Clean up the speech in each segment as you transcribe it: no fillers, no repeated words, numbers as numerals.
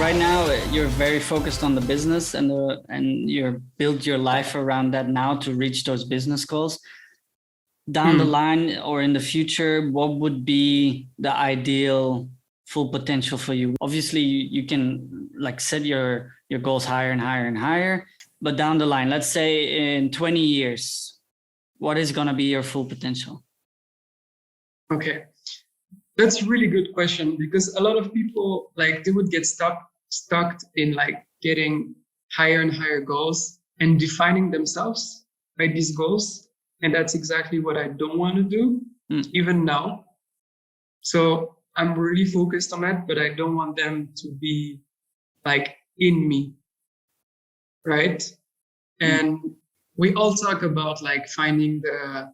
right now you're very focused on the business and you're built your life around that now to reach those business goals. Down the line or in the future, what would be the ideal full potential for you? Obviously, you can like set your goals higher and higher and higher, but down the line, let's say in 20 years, what is going to be your full potential? Okay, that's a really good question, because a lot of people, like, they would get stuck in like getting higher and higher goals and defining themselves by these goals. And that's exactly what I don't want to do, even now. So I'm really focused on that, but I don't want them to be like in me, right? And we all talk about like finding the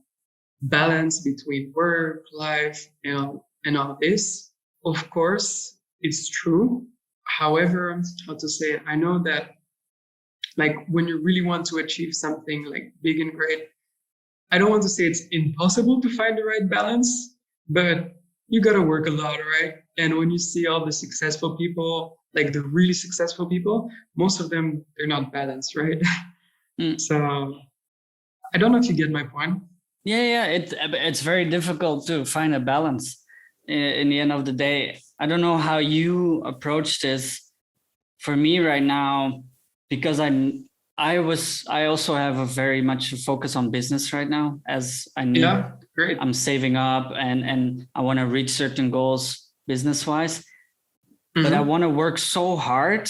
balance between work, life, and all this. Of course, it's true. However, how to say it, I know that like when you really want to achieve something like big and great, I don't want to say it's impossible to find the right balance, but you got to work a lot, right? And when you see all the successful people, like the really successful people, most of them, they're not balanced, right? So I don't know if you get my point. Yeah. It's very difficult to find a balance in the end of the day. I don't know how you approach this. For me right now, because I also have a very much focus on business right now, as I need. Yeah, great. I'm saving up and I want to reach certain goals business wise, but I want to work so hard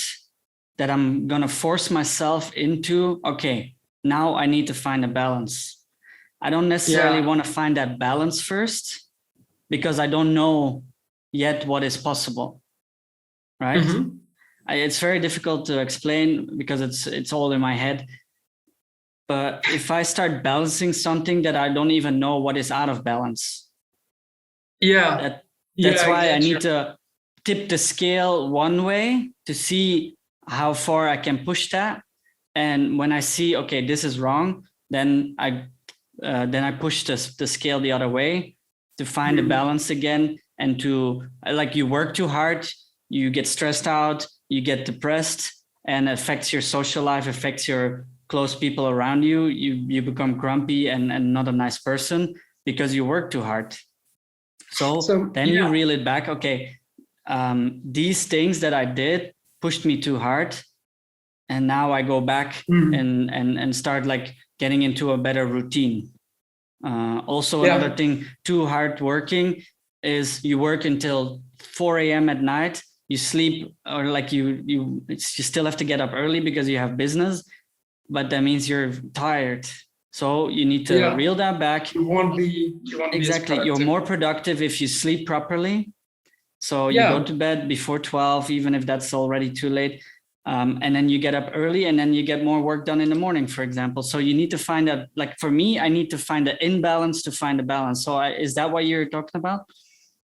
that I'm going to force myself into, okay, now I need to find a balance. I don't necessarily want to find that balance first because I don't know yet what is possible. Right. It's very difficult to explain because it's all in my head. But if I start balancing something that I don't even know what is out of balance, that's why I need to tip the scale one way to see how far I can push that. And when I see, okay, this is wrong, then I push the scale the other way to find a balance again, and to like you work too hard, you get stressed out, you get depressed, and affects your social life, affects your close people around you. You become grumpy and not a nice person because you work too hard. So then you reel it back. Okay, these things that I did pushed me too hard, and now I go back and start like getting into a better routine. Also, another thing, too hard working is you work until 4 a.m. at night. You sleep, or like you still have to get up early because you have business, but that means you're tired. So you need to reel that back. You won't be exactly. You're more productive if you sleep properly. So you go to bed before 12, even if that's already too late. And then you get up early and then you get more work done in the morning, for example. So you need to find that, like for me, I need to find the imbalance to find the balance. So is that what you're talking about?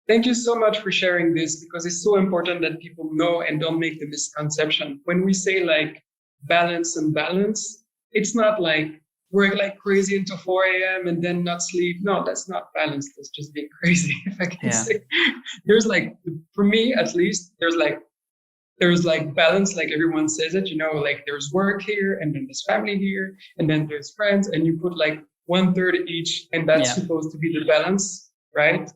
Thank you so much for sharing this, because it's so important that people know and don't make the misconception. When we say like balance, it's not like work like crazy into 4 a.m. and then not sleep. No, that's not balance. That's just being crazy, if I can say. There's like, for me at least, there's like balance, like everyone says it, you know, like there's work here and then there's family here and then there's friends, and you put like 1/3 each, and that's supposed to be the balance, right?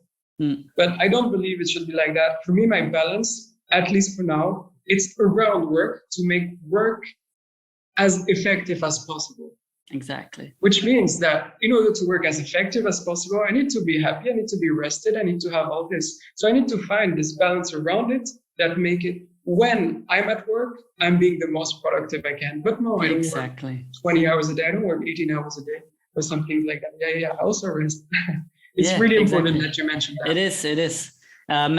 But I don't believe it should be like that. For me, my balance, at least for now, it's around work, to make work as effective as possible. Exactly. Which means that in order to work as effective as possible, I need to be happy, I need to be rested, I need to have all this. So I need to find this balance around it that make it, when I'm at work, I'm being the most productive I can. But no, I don't work 20 hours a day. I don't work 18 hours a day or something like that. Yeah. I also rest. It's really important that you mentioned that. It is.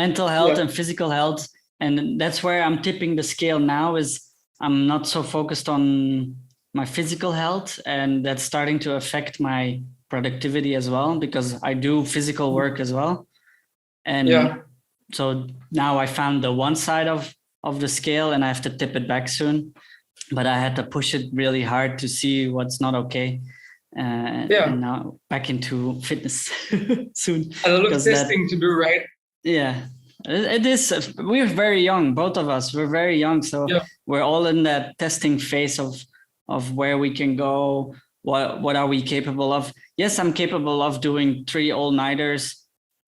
Mental health and physical health. And that's where I'm tipping the scale now, is I'm not so focused on my physical health, and that's starting to affect my productivity as well, because I do physical work as well. And so now I found the one side of the scale, and I have to tip it back soon. But I had to push it really hard to see what's not okay. And now back into fitness soon. A lot of testing to do, right? Yeah. It is. We're very young, both of us. We're very young, so Yeah. we're all in that testing phase of where we can go. What are we capable of? Yes, I'm capable of doing 3 all-nighters,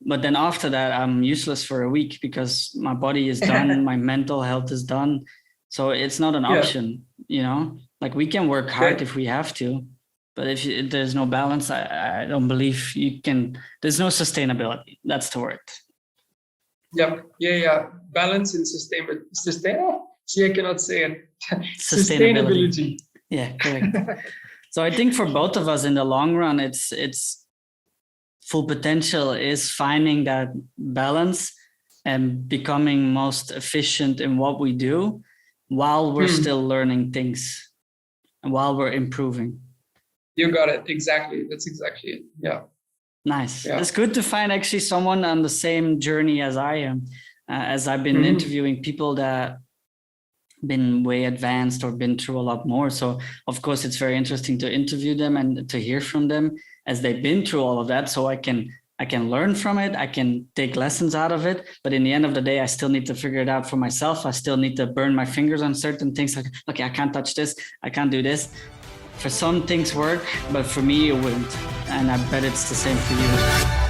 but then after that, I'm useless for a week because my body is done, my mental health is done. So it's not an option, you know. Like we can work hard if we have to, but if there's no balance, I don't believe you can. There's no sustainability. That's the word. Yeah. Balance and sustainable. See, I cannot say it. Sustainability. Yeah, correct. So I think for both of us in the long run, it's full potential is finding that balance and becoming most efficient in what we do while we're still learning things and while we're improving. You got it. Exactly. That's exactly it. Yeah. Nice. Yeah. It's good to find actually someone on the same journey as I am, as I've been interviewing people that been way advanced or been through a lot more. So of course it's very interesting to interview them and to hear from them as they've been through all of that. So I can learn from it. I can take lessons out of it. But in the end of the day, I still need to figure it out for myself. I still need to burn my fingers on certain things. Like, okay, I can't touch this. I can't do this. For some things work, but for me, it wouldn't. And I bet it's the same for you.